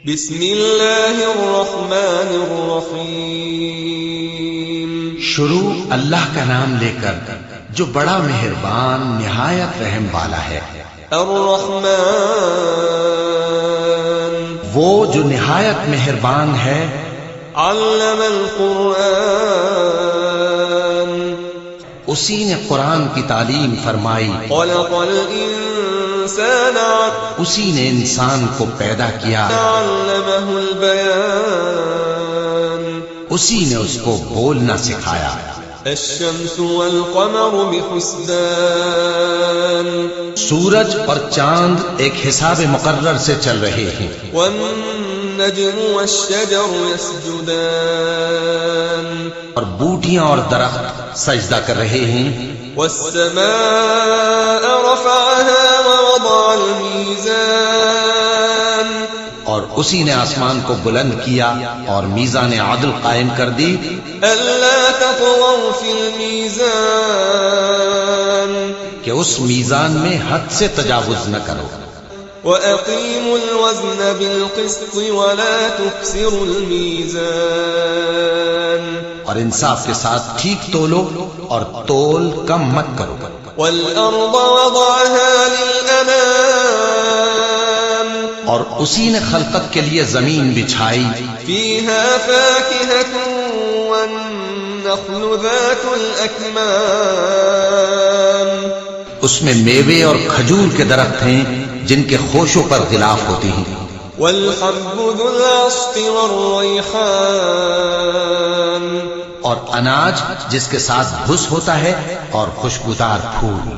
بسم اللہ الرحمن الرحیم۔ شروع اللہ کا نام لے کر جو بڑا مہربان نہایت رحم والا ہے۔ الرحمن وہ جو نہایت مہربان ہے۔ علم القرآن اسی نے قرآن کی تعلیم فرمائی۔ خلق الانسان اسی نے انسان کو پیدا کیا۔ علمہ البیان اسی نے اس کو بولنا سکھایا۔ الشمس والقمر بحسبان سورج اور چاند ایک حساب مقرر سے چل رہے ہیں۔ والنجم والشجر يسجدان اور بوٹیاں اور درخت سجدہ کر رہے ہیں۔ والسماء رفعها ووضع الميزان اور اسی نے آسمان کو بلند کیا اور میزان عدل قائم کر دی۔ ألا تطغوا في الميزان کہ اس میزان میں حد سے تجاوز نہ کرو۔ وأقيموا الوزن بالقسط ولا تخسروا الميزان اور انصاف کے ساتھ ٹھیک تولو اور تول کم مت کرو۔ والأرض وضعها للأنام اور اسی نے خلقت کے لیے زمین بچھائی۔ فيها فاكهة والنخل ذات الأكمام اس میں میوے اور کھجور کے درخت ہیں جن کے خوشوں پر غلاف ہوتی ہیں۔ والحب ذو العصف والريحان اور اناج جس کے ساتھ بھس ہوتا ہے اور خوشبودار پھول۔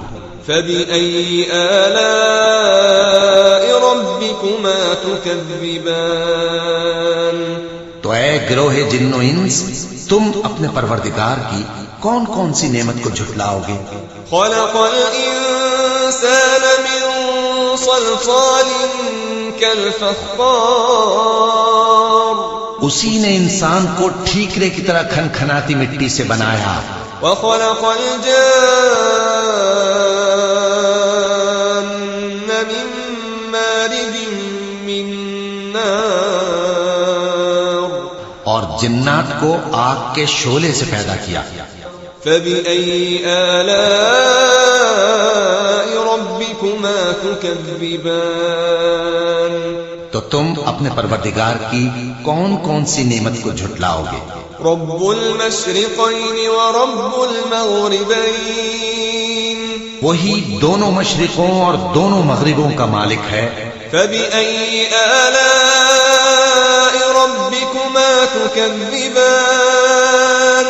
فبأي آلاء ربكما تكذبان تو اے گروہ جن و انس، تم اپنے پروردگار کی کون کون سی نعمت کو جھٹلاؤ گے؟ خلق الإنسان من صلصال كالفخار اسی نے انسان کو ٹھیکرے کی طرح کھنکھناتی مٹی سے بنایا۔ وخلق الجان من مارج من نار اور جنات کو آگ کے شعلے سے پیدا کیا۔ فبأي آلاء ربكما تكذبان تو تم اپنے پروردگار کی کون کون سی نعمت کو جھٹلاؤ گے؟ رب المشرقين ورب المغربين وہی دونوں مشرقوں اور دونوں مغربوں کا مالک ہے۔ فبأي آلاء ربكما تكذبان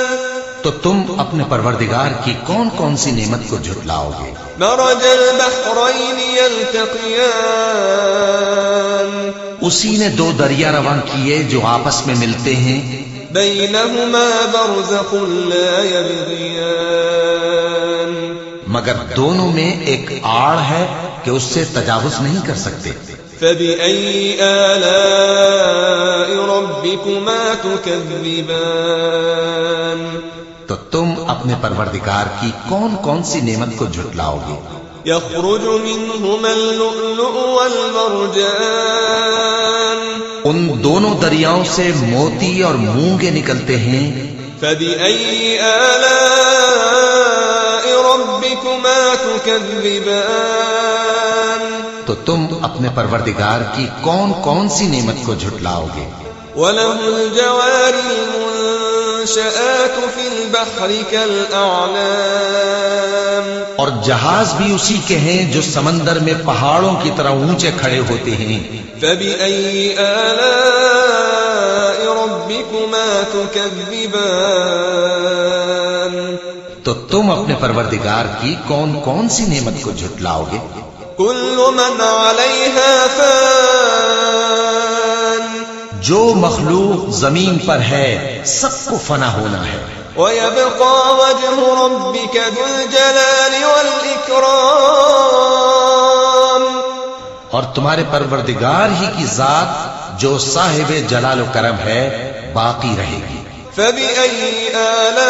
تو تم اپنے پروردگار کی کون کون سی نعمت کو جھٹلاؤ گے؟ مرج البحرين يلتقيان اسی نے دو دریا رواں کیے جو آپس میں ملتے ہیں۔ بينهما برزخ لا يبغيان مگر دونوں میں ایک آڑ ہے کہ اس سے تجاوز نہیں کر سکتے۔ فبأي آلاء ربكما تكذبان تو تم اپنے پروردگار کی کون کون سی نعمت کو جھٹلاؤ گے؟ يخرج منهما اللؤلؤ والمرجان ان دونوں دریاؤں سے موتی اور مونگے نکلتے ہیں۔ فبأي آلاء ربكما تكذبان تو تم اپنے پروردگار کی کون کون سی نعمت کو جھٹلاؤ گے؟ وله الجوار المنشآت في البحر كالأعلام اور جہاز بھی اسی کے ہیں جو سمندر میں پہاڑوں کی طرح اونچے کھڑے ہوتے ہیں۔ فبأي آلاء ربكما تكذبان تو تم اپنے پروردگار کی کون کون سی نعمت کو جھٹلاؤ گے؟ كل من عليها فان جو مخلوق زمین پر ہے سب کو فنا ہونا ہے۔ ويبقى وجه ربك ذو الجلال والإكرام اور تمہارے پروردگار ہی کی ذات جو صاحب جلال و کرم ہے باقی رہے گی۔ فبأي آلاء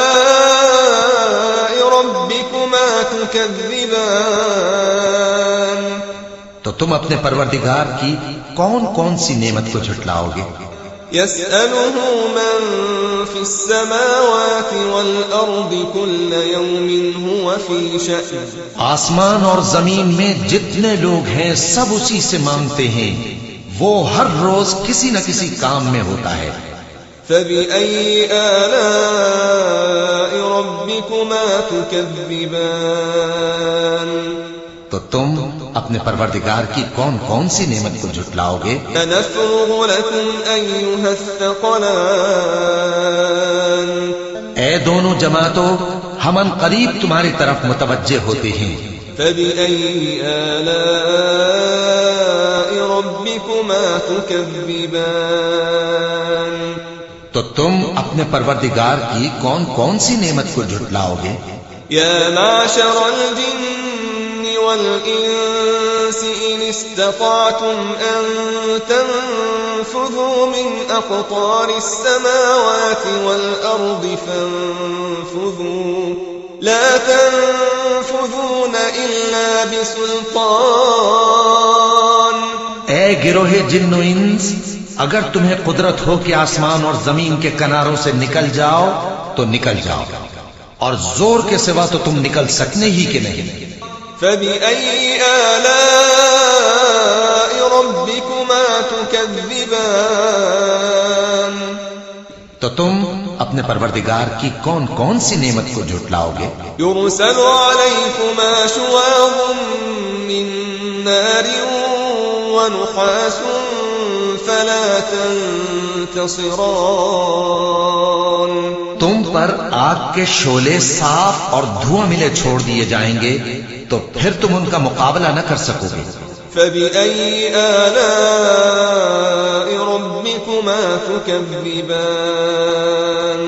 ربكما تكذبان تو تم اپنے پروردگار کی کون کون سی نعمت کو جھٹلاؤ گے؟ يسأله من في السماوات والأرض كل يوم هو في شأن آسمان اور زمین میں جتنے لوگ ہیں سب اسی سے مانگتے ہیں، وہ ہر روز کسی نہ کسی کام میں ہوتا ہے۔ فبأي آلاء ربكما تكذبان تو تم اپنے پروردگار کی کون کون سی نعمت کو جھٹلاؤ گے؟ سنفرغ لكم أيها الثقلان اے دونوں جماعتوں، ہم ان قریب تمہاری طرف متوجہ ہوتے ہیں۔ فبأي آلاء ربكما تكذبان تو تم اپنے پروردگار کی کون کون سی نعمت کو جھٹلاؤ گے؟ يا معشر الجن والإنس إن استطعتم أن تنفذوا من أقطار السماوات والأرض فانفذوا لا تنفذون إلا بسلطان اے گروہ جن و انس، اگر تمہیں قدرت ہو کہ آسمان اور زمین کے کناروں سے نکل جاؤ تو نکل جاؤ، اور زور کے سوا تو تم نکل سکنے ہی کہ نہیں۔ فبأي آلاء ربكما تكذبان تو تم اپنے پروردگار کی کون کون سی نعمت کو جھٹلاؤ گے؟ يرسل عليكما شواظ من نار ونحاس فلا تنتصران تم پر آگ کے شعلے صاف اور دھواں ملے چھوڑ دیے جائیں گے تو پھر تم ان کا مقابلہ نہ کر سکو گے۔ فبأي آلاء ربكما تكذبان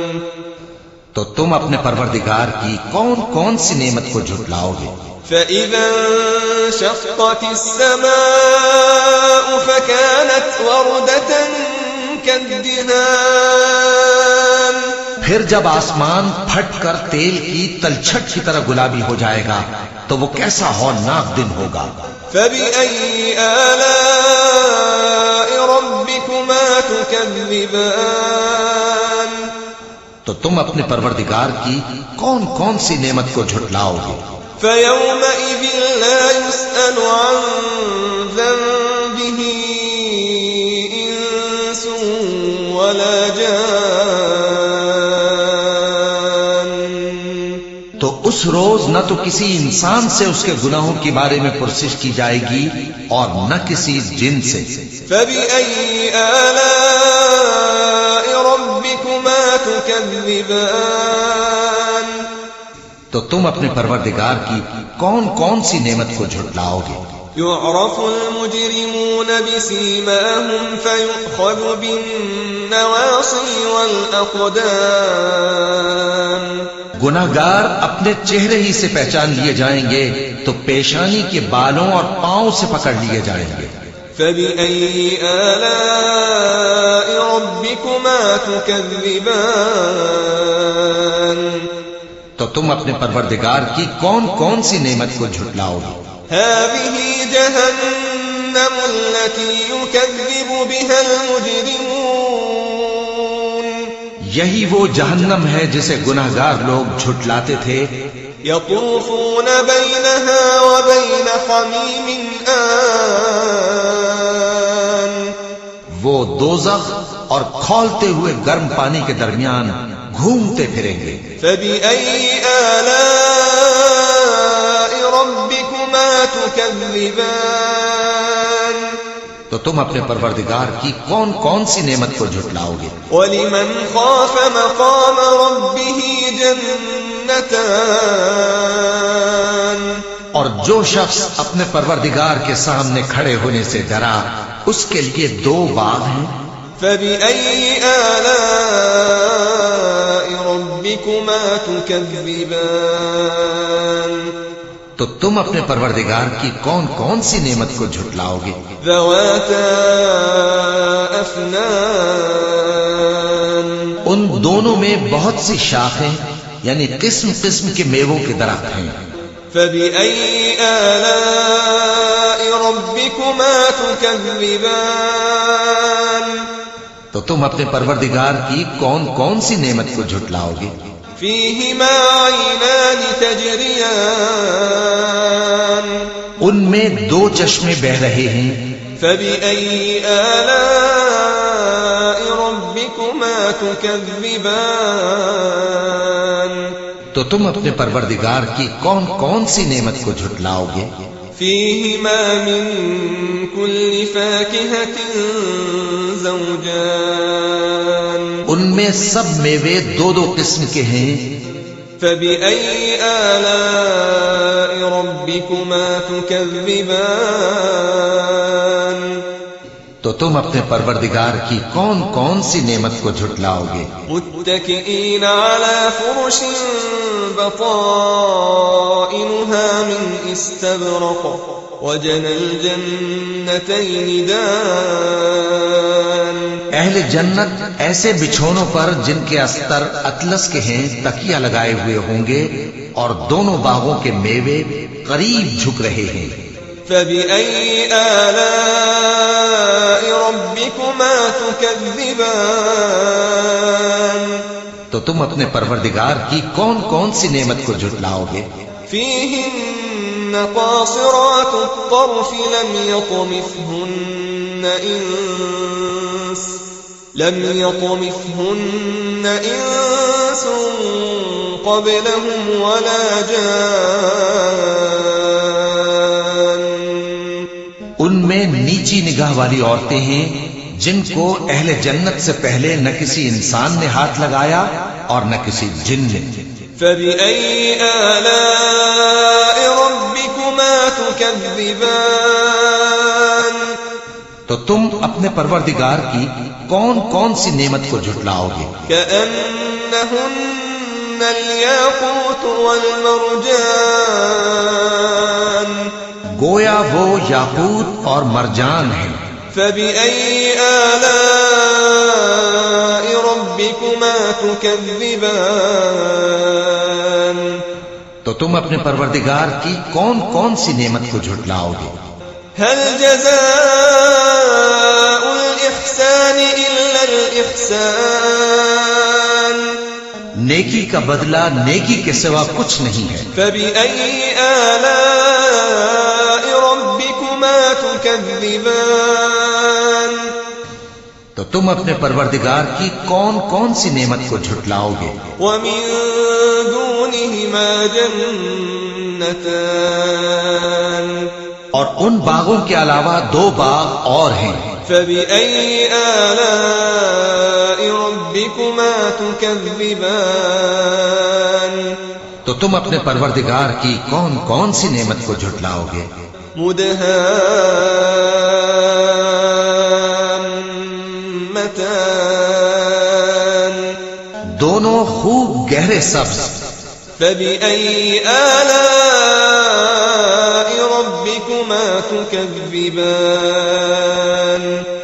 تو تم اپنے پروردگار کی کون کون سی نعمت کو جھٹلاؤ گے؟ فإذا انشقت السماء فكانت وردة كالدهان پھر جب آسمان پھٹ کر تیل کی تلچھٹ کی طرح گلابی ہو جائے گا تو وہ کیسا ہولناک دن ہوگا۔ فبأي آلاء ربكما تكذبان تو تم اپنے پروردگار کی کون کون سی نعمت کو جھٹلاؤ گے؟ فيومئذ لا يسأل عن ذنبه إنس ولا جان تو اس روز نہ تو کسی انسان سے اس کے گناہوں کے بارے میں پرسش کی جائے گی اور نہ کسی جن سے۔ فبأي آلاء ربكما تكذبان تو تم اپنے پروردگار کی کون کون سی نعمت کو جھٹلاؤ گے؟ يعرف المجرمون بسيماهم فيؤخذ بالنواصي والأقدام گناہگار اپنے چہرے ہی سے پہچان لیے جائیں گے تو پیشانی کے بالوں اور پاؤں سے پکڑ لیے جائیں گے۔ فبأي آلاء ربكما تكذبان تو تم اپنے پروردگار کی کون کون سی نعمت کو جھٹلاؤ گے؟ هذه جهنم التي يكذب بها المجرمون یہی وہ جہنم ہے جسے گناہگار لوگ جھٹلاتے تھے۔ يطوفون بينها وبين حميم آن وہ دوزخ اور کھولتے ہوئے گرم پانی کے درمیان گھومتے پھریں گے۔ فبأي آلاء ربكما تكذبان تو تم اپنے پروردگار کی کون کون سی نعمت کو جھٹلاؤ گے؟ ولمن خاف مقام ربه جنتان اور جو شخص اپنے پروردگار کے سامنے کھڑے ہونے سے ڈرا اس کے لیے دو باغ ہیں۔ فبأي آلاء ربكما تكذبان تو تم اپنے پروردگار کی کون کون سی نعمت کو جھٹلاؤ گے؟ ذواتا افنان ان دونوں میں بہت سی شاخیں یعنی قسم قسم کے میووں کے درخت ہیں۔ فبأي آلاء ربكما تكذبان تو تم اپنے پروردگار کی کون کون سی نعمت کو جھٹلاؤ گے؟ فيهما عينان تجريان ان میں دو چشمے بہ رہے ہیں. فبأي آلاء ربكما تكذبان تو تم اپنے پروردگار کی کون کون سی نعمت کو جھٹلاؤ گے؟ فيهما من كل فاكهة زوجان ان میں سب میوے دو دو قسم کے ہیں. فبأي آلاء ربكما تكذبان تو تم اپنے پروردگار کی کون کون سی نعمت کو جھٹلاؤ گے؟ متكئين على فرش بطائنها من استبرق وجنى الجنتين دان اہل جنت ایسے بچھونوں پر جن کے استر اطلس کے ہیں تکیہ لگائے ہوئے ہوں گے اور دونوں باغوں کے میوے قریب جھک رہے ہیں. فبأي آلاء ربكما تكذبان تو تم اپنے پروردگار کی کون کون سی نعمت کو جھٹلاؤ گے؟ فيهن قاصرات الطرف لم يطمثهن إنس قبلهم ولا جان ان میں نیچی نگاہ والی عورتیں ہیں جن کو اہل جنت سے پہلے نہ کسی انسان نے ہاتھ لگایا اور نہ کسی جن نے. فبأي آلاء ربكما تكذبان تو تم اپنے پروردگار کی کون کون سی نعمت کو جھٹلاؤ گے؟ كأنهن الياقوت والمرجان گویا وہ یاقوت اور مرجان ہیں. فبأي آلاء ربكما تكذبان تو تم اپنے پروردگار کی کون کون سی نعمت کو جھٹلاؤ گے؟ هل جزاء الإحسان إلا الإحسان نیکی کا بدلہ نیکی کے سوا کچھ نہیں ہے. فبأي آلاء ربكما تكذبان تو تم اپنے پروردگار کی کون کون سی نعمت کو جھٹلاؤ گے؟ ومن دونهما جنتان اور ان باغوں کے علاوہ دو باغ اور ہیں. فبأي آلاء ربكما تكذبان تو تم اپنے پروردگار کی کون کون سی نعمت کو جھٹلاؤ گے؟ مدهامتان دونوں خوب گہرے سبز. فبأي آلاء ربكما تكذبان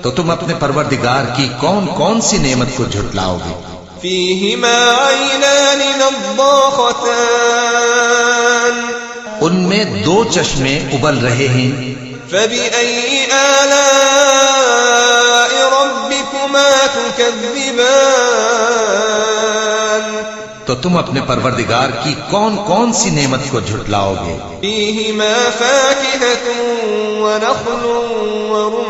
تو تم اپنے پروردگار کی کون کون سی نعمت کو جھٹلاؤ گے؟ فيهما عينان نضاختان ان میں دو چشمے ابل رہے ہیں. فبأي آلاء ربكما تكذبان تو تم اپنے پروردگار کی کون کون سی نعمت کو جھٹلاؤ گے؟ فيهما فاكهة ونخل ورمان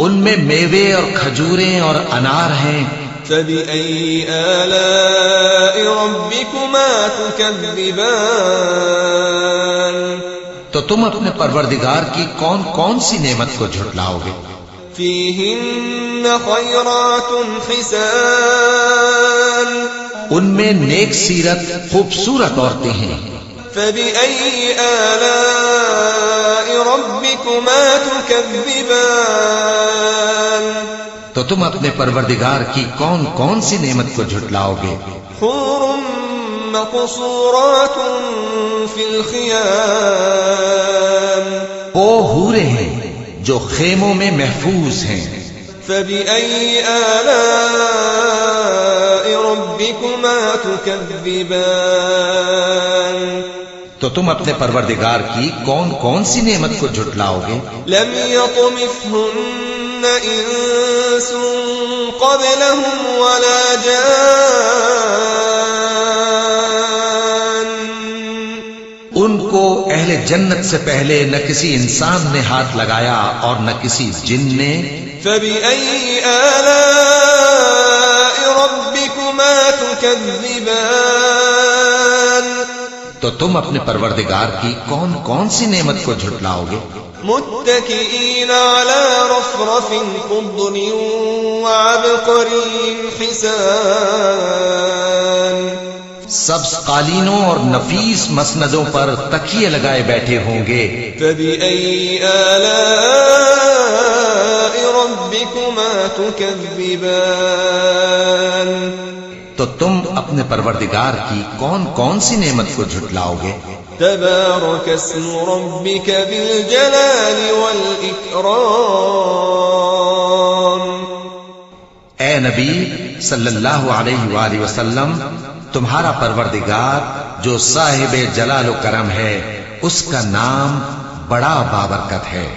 ان میں میوے اور کھجوریں اور انار ہیں. فبأي آلاء ربكما تكذبان تو تم اپنے پروردگار کی کون کون سی نعمت کو جھٹلاؤ گے؟ فيهن خيرات حسان ان میں نیک سیرت خوبصورت عورتیں ہیں. فبأي آلاء ربكما تكذبان تو تم اپنے پروردگار کی کون کون سی نعمت کو جھٹلاؤ گے؟ حور مقصورات في الخيام وہ حوریں ہیں جو خیموں میں محفوظ ہیں. فبأي آلاء ربكما تكذبان تو تم اپنے پروردگار کی کون کون سی نعمت کو جھٹلاؤ گے؟ لم يطمثهن انس قبلهم ولا جان ان کو اہل جنت سے پہلے نہ کسی انسان نے ہاتھ لگایا اور نہ کسی جن نے. فبأي آلاء ربكما تكذبان تو تم اپنے پروردگار کی کون کون سی نعمت کو جھٹلاؤ گے؟ متكئين على رفرف خضر وعبقري حسان سبز قالینوں اور نفیس مسندوں پر تکیے لگائے بیٹھے ہوں گے. فبأي آلاء ربكما تكذبان تو تم اپنے پروردگار کی کون کون سی نعمت کو جھٹلاؤ گے؟ تبارك اسم ربك ذي الجلال والإكرام. اے نبی صلی اللہ علیہ وآلہ وسلم، تمہارا پروردگار جو صاحب جلال و کرم ہے، اس کا نام بڑا بابرکت ہے.